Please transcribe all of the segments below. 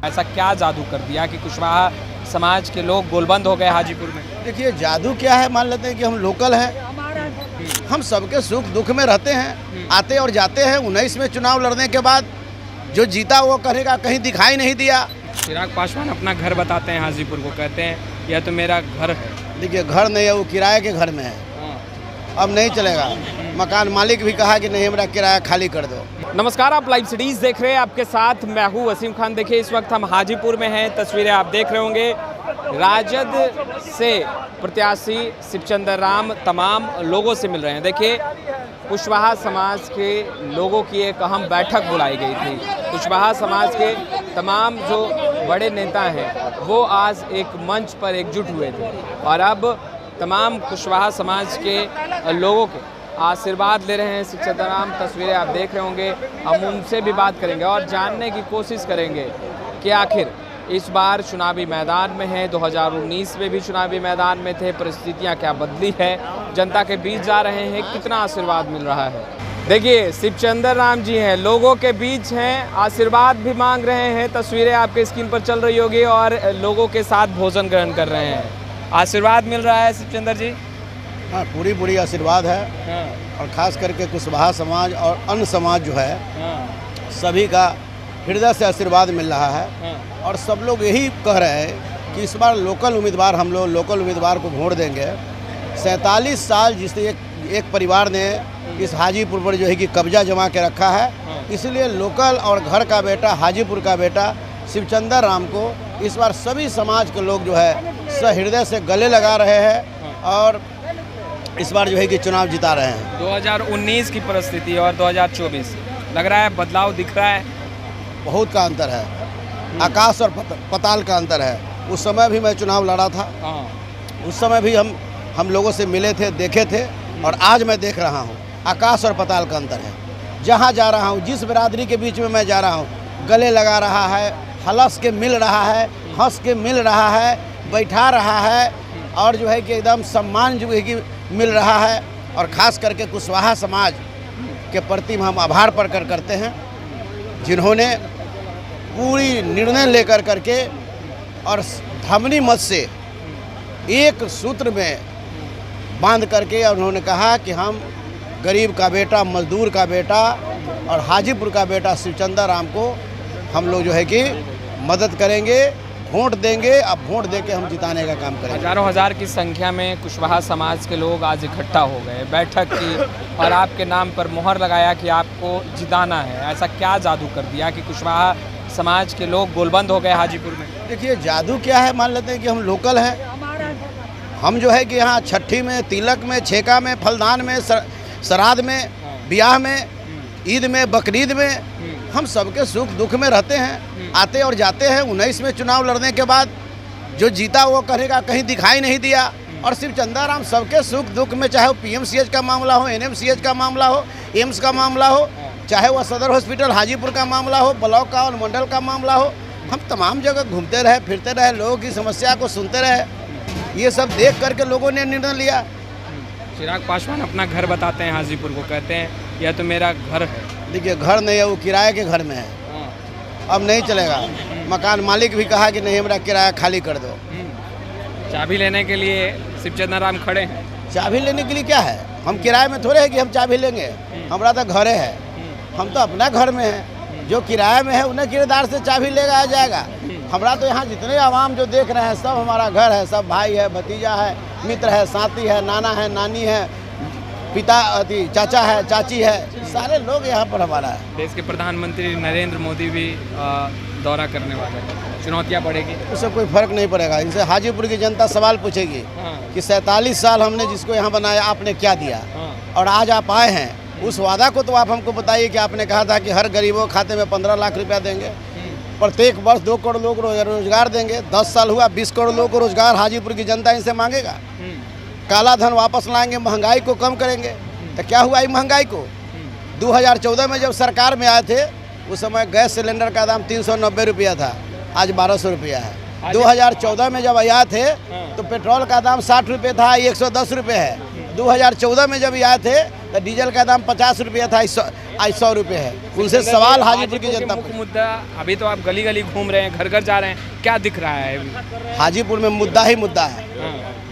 ऐसा क्या जादू कर दिया कि कुशवाहा समाज के लोग गोलबंद हो गए हाजीपुर में? देखिए जादू क्या है, मान लेते हैं कि हम लोकल हैं, हम सबके सुख दुख में रहते हैं, आते और जाते हैं। 19 में चुनाव लड़ने के बाद जो जीता वो करेगा, कहीं दिखाई नहीं दिया। चिराग पासवान अपना घर बताते हैं हाजीपुर को, कहते हैं यह तो मेरा घर है। देखिए घर नहीं है, वो किराए के घर में है, अब नहीं चलेगा। मकान मालिक भी कहा कि नहीं, हमारा किराया खाली कर दो। नमस्कार, आप लाइव सिटीज देख रहे हैं, आपके साथ मैं हूं वसीम खान। देखिए इस वक्त हम हाजीपुर में हैं, तस्वीरें आप देख रहे होंगे। राजद से प्रत्याशी शिवचंद्र राम तमाम लोगों से मिल रहे हैं। देखिए कुशवाहा समाज के लोगों की एक अहम बैठक बुलाई गई थी। कुशवाहा समाज के तमाम जो बड़े नेता हैं वो आज एक मंच पर एकजुट हुए थे और अब तमाम कुशवाहा समाज के लोगों के आशीर्वाद ले रहे हैं शिवचंद्र राम। तस्वीरें आप देख रहे होंगे, हम उनसे भी बात करेंगे और जानने की कोशिश करेंगे कि आखिर इस बार चुनावी मैदान में है। 2019 में भी चुनावी मैदान में थे, परिस्थितियां क्या बदली है, जनता के बीच जा रहे हैं, कितना आशीर्वाद मिल रहा है। देखिए शिवचंद्र राम जी हैं, लोगों के बीच हैं, आशीर्वाद भी मांग रहे हैं। तस्वीरें आपके स्क्रीन पर चल रही होगी और लोगों के साथ भोजन ग्रहण कर रहे हैं। आशीर्वाद मिल रहा है शिवचंद्र जी? हाँ, पूरी आशीर्वाद है। और ख़ास करके कुशवाहा समाज और अन्य समाज जो है सभी का हृदय से आशीर्वाद मिल रहा है। और सब लोग यही कह रहे हैं कि इस बार लोकल उम्मीदवार, हम लोग लोकल उम्मीदवार को वोट देंगे। 47 साल जिससे एक परिवार ने इस हाजीपुर पर जो है कि कब्जा जमा के रखा है, इसलिए लोकल और घर का बेटा, हाजीपुर का बेटा शिवचंद्र राम को इस बार सभी समाज के लोग जो है सहृदय से गले लगा रहे हैं और इस बार जो है कि चुनाव जिता रहे हैं। 2019 की परिस्थिति और 2024 लग रहा है बदलाव दिख रहा है? बहुत का अंतर है, आकाश और पताल का अंतर है। उस समय भी मैं चुनाव लड़ा था, उस समय भी हम लोगों से मिले थे, देखे थे, और आज मैं देख रहा हूँ आकाश और पताल का अंतर है। जहाँ जा रहा हूँ, जिस बिरादरी के बीच में मैं जा रहा हूँ, गले लगा रहा है, हलस के मिल रहा है, हंस के मिल रहा है, बैठा रहा है और जो है कि एकदम सम्मान जो है कि मिल रहा है। और ख़ास करके कुशवाहा समाज के प्रति हम आभार प्रकट करते हैं, जिन्होंने पूरी निर्णय लेकर करके और धमनी मत से एक सूत्र में बांध करके उन्होंने कहा कि हम गरीब का बेटा, मजदूर का बेटा और हाजीपुर का बेटा शिवचंद्र राम को हम लोग जो है कि मदद करेंगे, वोट देंगे। अब वोट देके हम जिताने का काम करेंगे। हजारों हजार की संख्या में कुशवाहा समाज के लोग आज इकट्ठा हो गए, बैठक की और आपके नाम पर मुहर लगाया कि आपको जिताना है। ऐसा क्या जादू कर दिया कि कुशवाहा समाज के लोग गोलबंद हो गए हाजीपुर में? देखिए जादू क्या है, मान लेते हैं कि हम लोकल हैं, हम जो है कि यहाँ छठी में, तिलक में, छेका में, फलदान में, श्राद्ध में, ब्याह में, ईद में, बकरीद में हम सबके सुख दुख में रहते हैं, आते और जाते हैं। 19 में चुनाव लड़ने के बाद जो जीता वो करेगा, कहीं दिखाई नहीं दिया। और शिवचंद्र राम सबके सुख दुख में, चाहे वो PMCH का मामला हो, NMCH का मामला हो, एम्स का मामला हो, चाहे वह सदर हॉस्पिटल हाजीपुर का मामला हो, ब्लॉक का और मंडल का मामला हो, हम तमाम जगह घूमते रहे, फिरते रहे, लोगों की समस्या को सुनते रहे। ये सब देख करके लोगों ने निर्णय लिया। चिराग पासवान अपना घर बताते हैं हाजीपुर को, कहते हैं यह तो मेरा घर है। देखिए घर नहीं है, वो किराए के घर में है, अब नहीं चलेगा। मकान मालिक भी कहा कि नहीं, हमारा किराया खाली कर दो। चाबी लेने के लिए शिवचंद्र राम खड़े हैं। चाबी लेने के लिए क्या है, हम किराए में थोड़े हैं कि हम चाबी लेंगे, हमारा तो घरे है, हम तो अपना घर में है। जो किराए में है उन्हें किराएदार से चाबी लेगा आ जाएगा। हमारा तो यहाँ जितने आवाम जो देख रहे हैं सब हमारा घर है, सब भाई है, भतीजा है, मित्र है, साथी है, नाना है, नानी है, पिता चाचा है, चाची है, सारे लोग यहाँ पर हमारा है। देश के प्रधानमंत्री नरेंद्र मोदी भी दौरा करने वाले हैं, चुनौतियाँ बढ़ेगी? उससे कोई फर्क नहीं पड़ेगा। इनसे हाजीपुर की जनता सवाल पूछेगी कि 47 साल हमने जिसको यहाँ बनाया, आपने क्या दिया? और आज आप आए हैं, उस वादा को तो आप हमको बताइए कि आपने कहा था कि हर गरीबों के खाते में 15 लाख रुपया देंगे, प्रत्येक वर्ष 2 करोड़ लोग को रोजगार देंगे। 10 साल हुआ, 20 करोड़ लोगों को रोजगार हाजीपुर की जनता इनसे मांगेगा। काला धन वापस लाएंगे, महंगाई को कम करेंगे। तो क्या हुआ महंगाई को? 2014 में जब सरकार में आए थे, उस समय गैस सिलेंडर का दाम 390 रुपया था, आज 1200 रुपया है। 2014 में जब आए थे तो पेट्रोल का दाम 60 रुपये था, 110 रुपये है। 2014 में जब ये आए थे तो डीजल का दाम 50 रुपया था, आज 100 रुपये है। उनसे सवाल हाजीपुर की जनता मुख्य मुद्दा, अभी तो आप गली गली घूम रहे हैं, घर घर जा रहे हैं, क्या दिख रहा है अभी? हाजीपुर में मुद्दा ही मुद्दा है,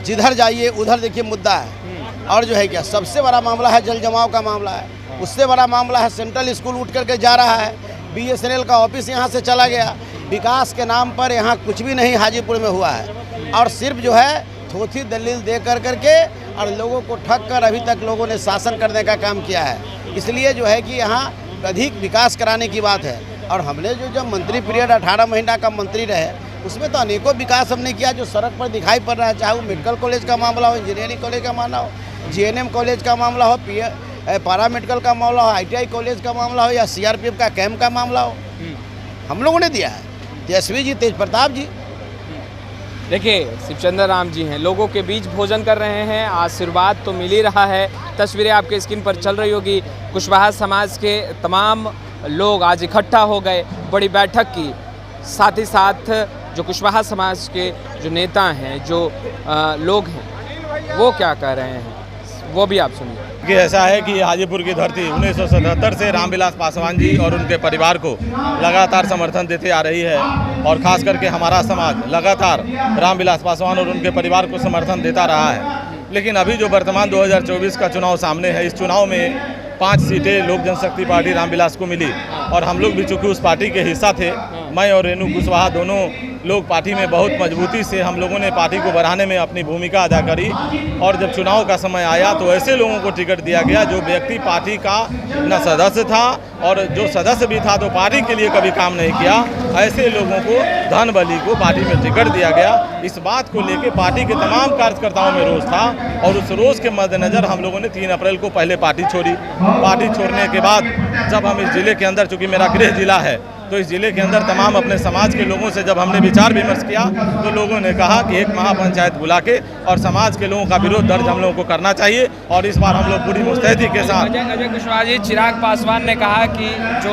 जिधर जाइए उधर देखिए मुद्दा है। और जो है क्या सबसे बड़ा मामला है जल जमाव का मामला है, उससे बड़ा मामला है सेंट्रल स्कूल उठ करके जा रहा है, BSNL का ऑफिस यहाँ से चला गया। विकास के नाम पर यहाँ कुछ भी नहीं हाजीपुर में हुआ है, और सिर्फ जो है थोथी दलील दे करके और लोगों को ठग कर अभी तक लोगों ने शासन करने का काम किया है। इसलिए जो है कि यहाँ अधिक विकास कराने की बात है। और हमने जो जब मंत्री पीरियड 18 महीना का मंत्री रहे, उसमें तो अनेकों विकास हमने किया जो सड़क पर दिखाई पड़ रहा है, चाहे वो मेडिकल कॉलेज का मामला हो, इंजीनियरिंग कॉलेज का मामला हो, GNM कॉलेज का मामला हो, पारा मेडिकल का मामला हो, ITI कॉलेज का मामला हो, या CRPF का कैंप का मामला हो, हम लोगों ने दिया है। तेजस्वी जी, तेज प्रताप जी। देखिए, शिवचंद्र राम जी हैं, लोगों के बीच भोजन कर रहे हैं, आशीर्वाद तो मिल ही रहा है। तस्वीरें आपके स्क्रीन पर चल रही होगी, कुशवाहा समाज के तमाम लोग आज इकट्ठा हो गए, बड़ी बैठक की। साथ ही साथ जो कुशवाहा समाज के जो नेता हैं, जो लोग हैं, वो क्या कह रहे हैं, वो भी आप सुनिए। कि ऐसा है कि हाजीपुर की धरती 1977 से रामविलास पासवान जी और उनके परिवार को लगातार समर्थन देते आ रही है, और ख़ास करके हमारा समाज लगातार रामविलास पासवान और उनके परिवार को समर्थन देता रहा है। लेकिन अभी जो वर्तमान 2024 का चुनाव सामने है, इस चुनाव में 5 सीटें लोक जनशक्ति पार्टी रामविलास को मिली, और हम लोग भी चूँकि उस पार्टी के हिस्सा थे, मैं और रेणु कुशवाहा दोनों लोग पार्टी में बहुत मजबूती से हम लोगों ने पार्टी को बढ़ाने में अपनी भूमिका अदा करी। और जब चुनाव का समय आया तो ऐसे लोगों को टिकट दिया गया जो व्यक्ति पार्टी का न सदस्य था, और जो सदस्य भी था तो पार्टी के लिए कभी काम नहीं किया। ऐसे लोगों को, धन बली को पार्टी में टिकट दिया गया। इस बात को लेकर पार्टी के तमाम कार्यकर्ताओं में रोष था, और उस रोष के मद्देनज़र हम लोगों ने 3 अप्रैल को पहले पार्टी छोड़ी। पार्टी छोड़ने के बाद जब हम इस जिले के अंदर, चूँकि मेरा गृह जिला है, तो इस जिले के अंदर तमाम अपने समाज के लोगों से जब हमने विचार विमर्श किया, तो लोगों ने कहा कि एक महापंचायत बुला के और समाज के लोगों का विरोध दर्ज हम लोगों को करना चाहिए। और इस बार हम लोग पूरी मुस्तैदी के साथ। अजय कुशवाहा जी, चिराग पासवान ने कहा कि जो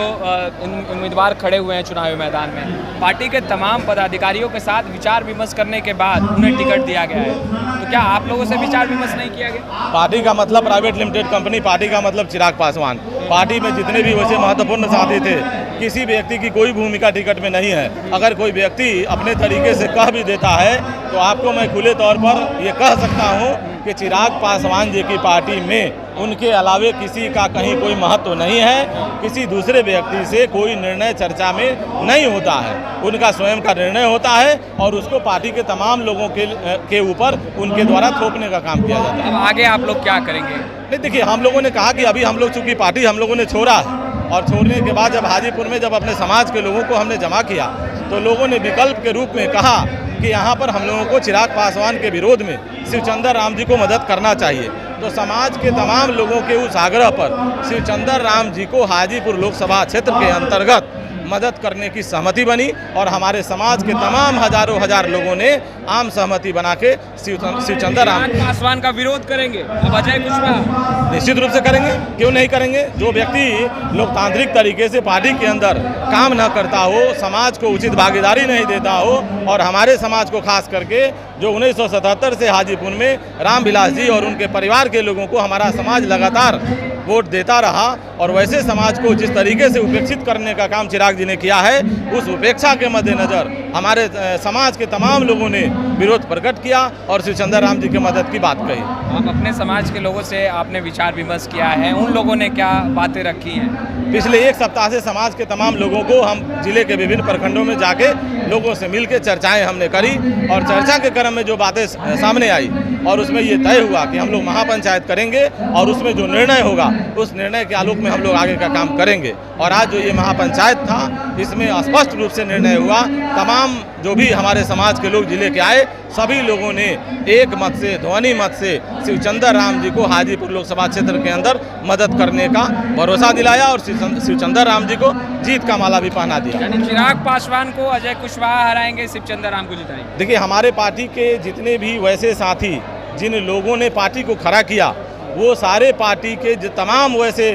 उम्मीदवार खड़े हुए हैं चुनावी मैदान में, पार्टी के तमाम पदाधिकारियों के साथ विचार विमर्श करने के बाद उन्हें टिकट दिया गया है, तो क्या आप लोगों से विचार विमर्श नहीं किया गया? पार्टी का मतलब प्राइवेट लिमिटेड कंपनी, पार्टी का मतलब चिराग पासवान। पार्टी में जितने भी वैसे महत्वपूर्ण साथी थे, किसी व्यक्ति की कोई भूमिका टिकट में नहीं है। अगर कोई व्यक्ति अपने तरीके से कह भी देता है तो आपको मैं खुले तौर पर ये कह सकता हूँ कि चिराग पासवान जी की पार्टी में उनके अलावे किसी का कहीं कोई महत्व नहीं है। किसी दूसरे व्यक्ति से कोई निर्णय चर्चा में नहीं होता है, उनका स्वयं का निर्णय होता है, और उसको पार्टी के तमाम लोगों के ऊपर उनके द्वारा थोपने का काम किया जाता है। अब आगे आप लोग क्या करेंगे? नहीं, देखिए, हम लोगों ने कहा कि अभी हम लोग चूँकि पार्टी हम लोगों ने छोड़ा है, और छोड़ने के बाद जब हाजीपुर में जब अपने समाज के लोगों को हमने जमा किया, तो लोगों ने विकल्प के रूप में कहा कि यहाँ पर हम लोगों को चिराग पासवान के विरोध में शिवचंद्र राम जी को मदद करना चाहिए। तो समाज के तमाम लोगों के उस आग्रह पर शिवचंद्र राम जी को हाजीपुर लोकसभा क्षेत्र के अंतर्गत मदद करने की सहमति बनी, और हमारे समाज के तमाम हजारों हजार लोगों ने आम सहमति बना के शिवचंद्र राम पासवान का विरोध करेंगे। अब अजय कुशवाहा निश्चित रूप से करेंगे, क्यों नहीं करेंगे। जो व्यक्ति लोकतांत्रिक तरीके से पार्टी के अंदर काम न करता हो, समाज को उचित भागीदारी नहीं देता हो, और हमारे समाज को खास करके जो 1977 से हाजीपुर में रामविलास जी और उनके परिवार के लोगों को हमारा समाज लगातार वोट देता रहा, और वैसे समाज को जिस तरीके से उपेक्षित करने का काम चिराग जी ने किया है, उस उपेक्षा के मद्देनज़र हमारे समाज के तमाम लोगों ने विरोध प्रकट किया और शिवचंद्र राम जी की मदद की बात कही। आप अपने समाज के लोगों से आपने विचार विमर्श किया है, उन लोगों ने क्या बातें रखी हैं? पिछले 1 सप्ताह से समाज के तमाम लोगों को हम जिले के विभिन्न प्रखंडों में जाके लोगों से मिलकर चर्चाएं हमने करी, और चर्चा के क्रम में जो बातें सामने आई, और उसमें ये तय हुआ कि हम लोग महापंचायत करेंगे, और उसमें जो निर्णय होगा उस निर्णय के आलोक में हम लोग आगे का काम करेंगे। और आज जो ये महापंचायत था, इसमें स्पष्ट रूप से निर्णय हुआ, तमाम जो भी हमारे समाज के लोग जिले के आए, सभी लोगों ने एक मत से, ध्वनि मत से शिवचंद्र राम जी को हाजीपुर लोकसभा क्षेत्र के अंदर मदद करने का भरोसा दिलाया, और शिवचंद्र राम जी को जीत का माला भी पहना दिया। यानी चिराग पासवान को अजय कुशवाहा हराएंगे, शिवचंद्र राम को जिताएंगे। देखिए, हमारे पार्टी के जितने भी वैसे साथी जिन लोगों ने पार्टी को खड़ा किया, वो सारे पार्टी के जो तमाम वैसे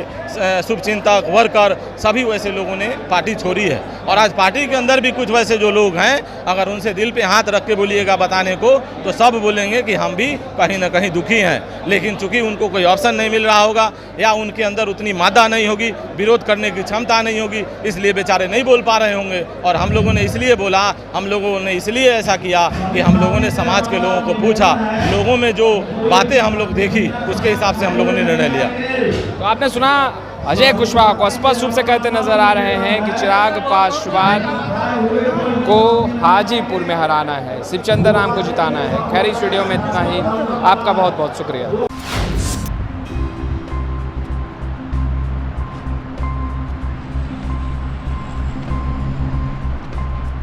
शुभचिंतक, वर्कर, सभी वैसे लोगों ने पार्टी छोड़ी है। और आज पार्टी के अंदर भी कुछ वैसे जो लोग हैं, अगर उनसे दिल पे हाथ रख के बोलिएगा बताने को, तो सब बोलेंगे कि हम भी कहीं ना कहीं दुखी हैं। लेकिन चूंकि उनको कोई ऑप्शन नहीं मिल रहा होगा या उनके अंदर उतनी मादा नहीं होगी, विरोध करने की क्षमता नहीं होगी, इसलिए बेचारे नहीं बोल पा रहे होंगे। और हम लोगों ने इसलिए बोला, हम लोगों ने इसलिए ऐसा किया कि हम लोगों ने समाज के लोगों को पूछा, लोगों में जो बातें हम लोग देखी, उसके हिसाब से हम लोगों ने निर्णय लिया। तो आपने सुना अजय कुशवाहा को स्पष्ट रूप से कहते नजर आ रहे हैं कि चिराग पासवान को हाजीपुर में हराना है, शिवचंद्र राम को जिताना है। खैर, इस वीडियो में इतना ही। आपका बहुत बहुत शुक्रिया।